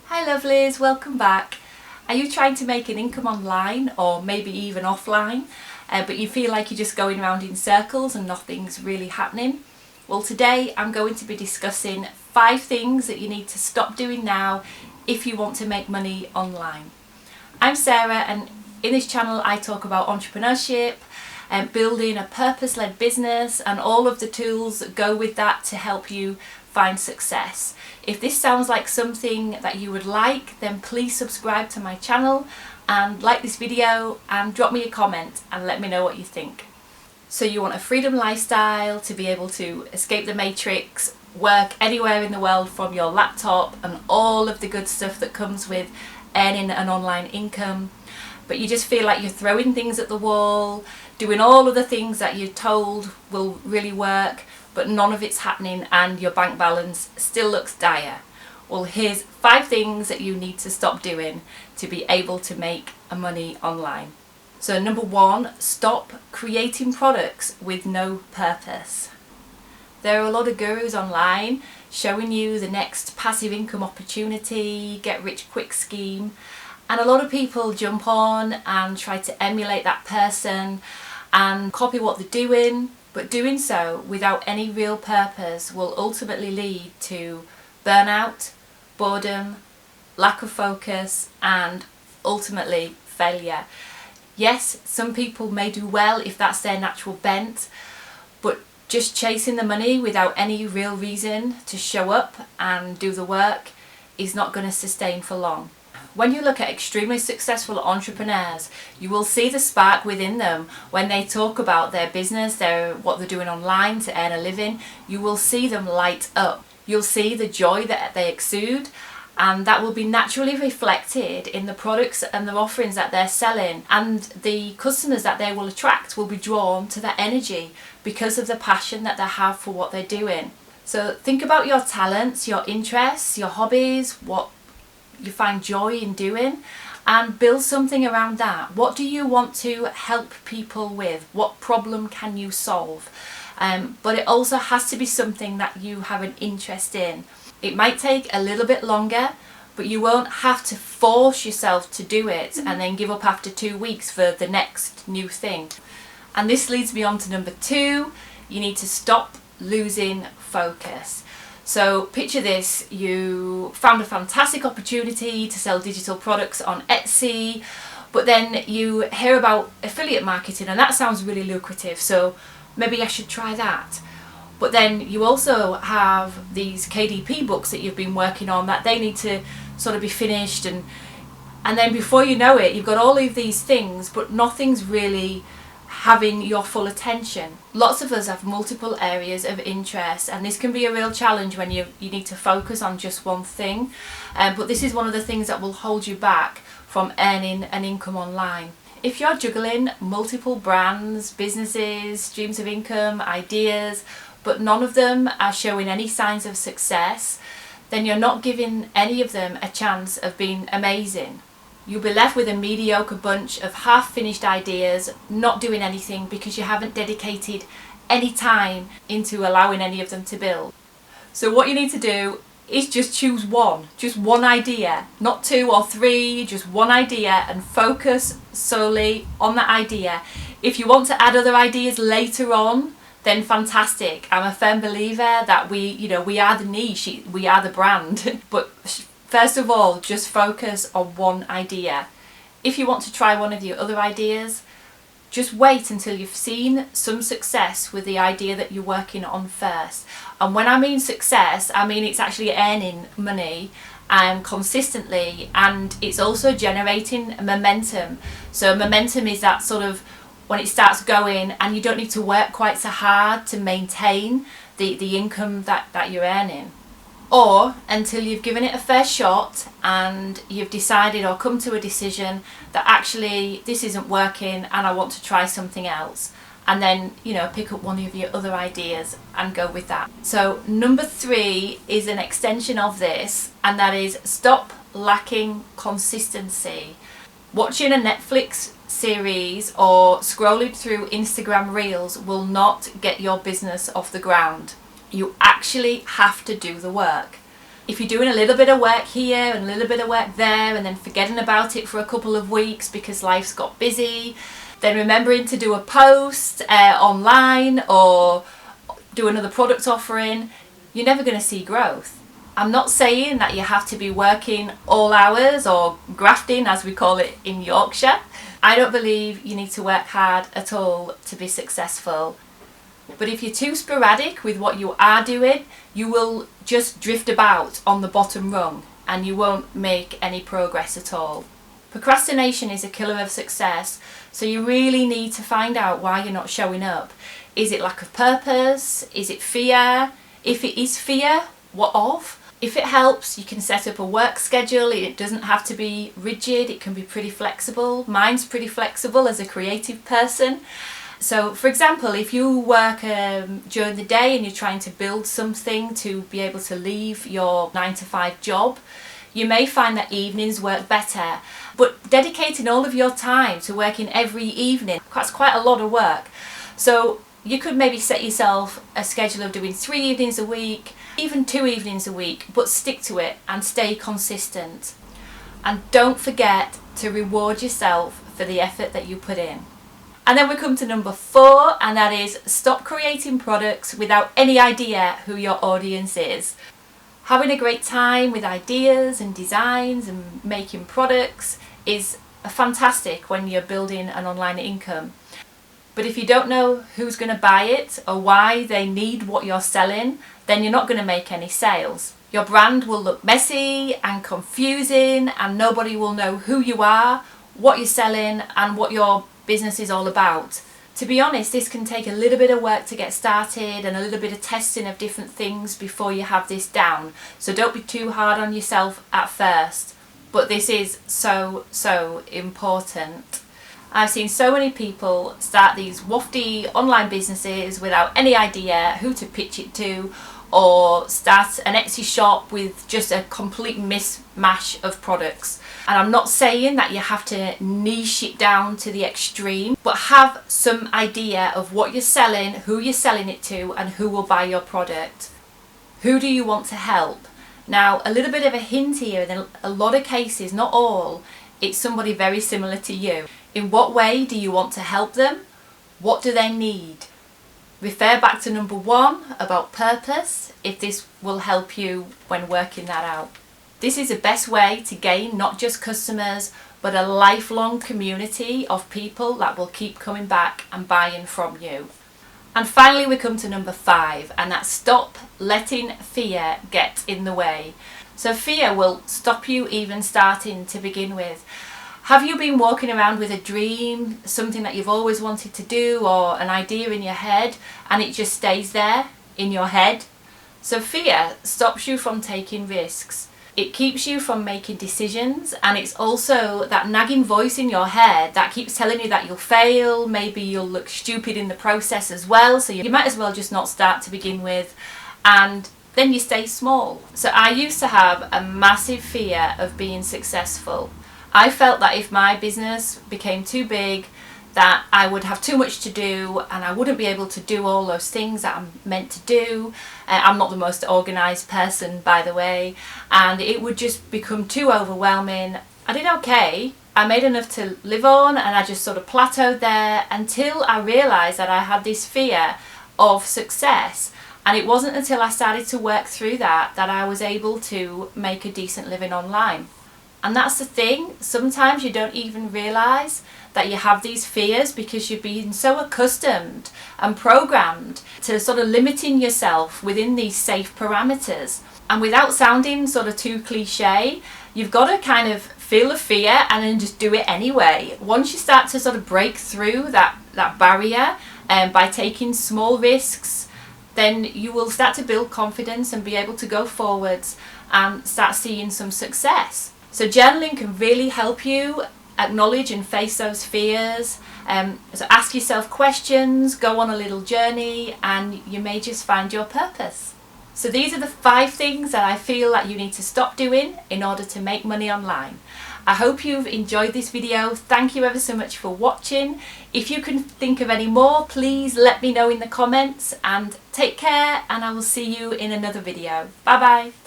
Hi lovelies, welcome back. Are you trying to make an income online or maybe even offline, but you feel like you're just going around in circles and nothing's really happening? Well, today I'm going to be discussing 5 things that you need to stop doing now if you want to make money online. I'm Sarah, and in this channel I talk about entrepreneurship and building a purpose-led business and all of the tools that go with that to help you find success. If this sounds like something that you would like, then please subscribe to my channel and like this video and drop me a comment and let me know what you think. So you want a freedom lifestyle, to be able to escape the matrix, work anywhere in the world from your laptop and all of the good stuff that comes with earning an online income, but you just feel like you're throwing things at the wall, doing all of the things that you're told will really work, but none of it's happening and your bank balance still looks dire. Well, here's 5 things that you need to stop doing to be able to make money online. So number 1, stop creating products with no purpose. There are a lot of gurus online showing you the next passive income opportunity, get rich quick scheme, and a lot of people jump on and try to emulate that person and copy what they're doing, but doing so without any real purpose will ultimately lead to burnout, boredom, lack of focus, and ultimately failure. Yes, some people may do well if that's their natural bent, but just chasing the money without any real reason to show up and do the work is not going to sustain for long. When you look at extremely successful entrepreneurs, you will see the spark within them when they talk about their business, what they're doing online to earn a living. You will see them light up. You'll see the joy that they exude, and that will be naturally reflected in the products and the offerings that they're selling, and the customers that they will attract will be drawn to that energy because of the passion that they have for what they're doing. So think about your talents, your interests, your hobbies, what you find joy in doing, and build something around that. What do you want to help people with? What problem can you solve? But it also has to be something that you have an interest in. It might take a little bit longer, but you won't have to force yourself to do it and then give up after 2 weeks for the next new thing. And this leads me on to number 2. You need to stop losing focus. So picture this: you found a fantastic opportunity to sell digital products on Etsy, but then you hear about affiliate marketing and that sounds really lucrative, so maybe I should try that. But then you also have these KDP books that you've been working on that they need to sort of be finished, and then before you know it, you've got all of these things, but nothing's really having your full attention. Lots of us have multiple areas of interest, and this can be a real challenge when you need to focus on just one thing, but this is one of the things that will hold you back from earning an income online. If you're juggling multiple brands, businesses, streams of income, ideas, but none of them are showing any signs of success, then you're not giving any of them a chance of being amazing. You'll be left with a mediocre bunch of half-finished ideas, not doing anything because you haven't dedicated any time into allowing any of them to build. So what you need to do is just choose one idea, not 2 or 3, just one idea, and focus solely on that idea. If you want to add other ideas later on, then fantastic. I'm a firm believer that we are the niche, we are the brand, but first of all, just focus on one idea. If you want to try one of your other ideas, just wait until you've seen some success with the idea that you're working on first. And when I mean success, I mean it's actually earning money consistently, and it's also generating momentum. So momentum is that sort of when it starts going and you don't need to work quite so hard to maintain the income that you're earning. Or until you've given it a fair shot and you've decided or come to a decision that actually this isn't working and I want to try something else, and then pick up one of your other ideas and go with that. So number 3 is an extension of this, and that is stop lacking consistency. Watching a Netflix series or scrolling through Instagram reels will not get your business off the ground. You actually have to do the work. If you're doing a little bit of work here and a little bit of work there and then forgetting about it for a couple of weeks because life's got busy, then remembering to do a post online or do another product offering, you're never going to see growth. I'm not saying that you have to be working all hours or grafting, as we call it in Yorkshire. I don't believe you need to work hard at all to be successful. But if you're too sporadic with what you are doing, you will just drift about on the bottom rung and you won't make any progress at all. Procrastination is a killer of success, so you really need to find out why you're not showing up. Is it lack of purpose? Is it fear? If it is fear, what of? If it helps, you can set up a work schedule. It doesn't have to be rigid, it can be pretty flexible. Mine's pretty flexible as a creative person. So for example, if you work during the day and you're trying to build something to be able to leave your 9-to-5 job, you may find that evenings work better. But dedicating all of your time to working every evening, that's quite a lot of work. So you could maybe set yourself a schedule of doing 3 evenings a week, even 2 evenings a week, but stick to it and stay consistent. And don't forget to reward yourself for the effort that you put in. And then we come to number 4, and that is stop creating products without any idea who your audience is. Having a great time with ideas and designs and making products is fantastic when you're building an online income. But if you don't know who's going to buy it or why they need what you're selling, then you're not going to make any sales. Your brand will look messy and confusing and nobody will know who you are, what you're selling and what your business is all about. To be honest, this can take a little bit of work to get started and a little bit of testing of different things before you have this down. So don't be too hard on yourself at first. But this is so important. I've seen so many people start these wafty online businesses without any idea who to pitch it to, or start an Etsy shop with just a complete mishmash of products. And I'm not saying that you have to niche it down to the extreme, but have some idea of what you're selling, who you're selling it to, and who will buy your product. Who do you want to help? Now, a little bit of a hint here, in a lot of cases, not all, it's somebody very similar to you. In what way do you want to help them? What do they need? Refer back to number 1 about purpose, if this will help you when working that out. This is the best way to gain not just customers, but a lifelong community of people that will keep coming back and buying from you. And finally we come to number 5, and that's stop letting fear get in the way. So fear will stop you even starting to begin with. Have you been walking around with a dream, something that you've always wanted to do, or an idea in your head, and it just stays there in your head? So fear stops you from taking risks. It keeps you from making decisions, and it's also that nagging voice in your head that keeps telling you that you'll fail, maybe you'll look stupid in the process as well, so you might as well just not start to begin with, and then you stay small. So I used to have a massive fear of being successful. I felt that if my business became too big, that I would have too much to do and I wouldn't be able to do all those things that I'm meant to do. I'm not the most organised person, by the way, and it would just become too overwhelming. I did okay. I made enough to live on and I just sort of plateaued there until I realised that I had this fear of success. And it wasn't until I started to work through that I was able to make a decent living online. And that's the thing, sometimes you don't even realise that you have these fears because you've been so accustomed and programmed to sort of limiting yourself within these safe parameters. And without sounding sort of too cliche, you've got to kind of feel the fear and then just do it anyway. Once you start to sort of break through that barrier by taking small risks, then you will start to build confidence and be able to go forwards and start seeing some success. So journaling can really help you acknowledge and face those fears. So ask yourself questions, go on a little journey, and you may just find your purpose. So these are the 5 things that I feel that you need to stop doing in order to make money online. I hope you've enjoyed this video. Thank you ever so much for watching. If you can think of any more, please let me know in the comments, and take care, and I will see you in another video. Bye bye.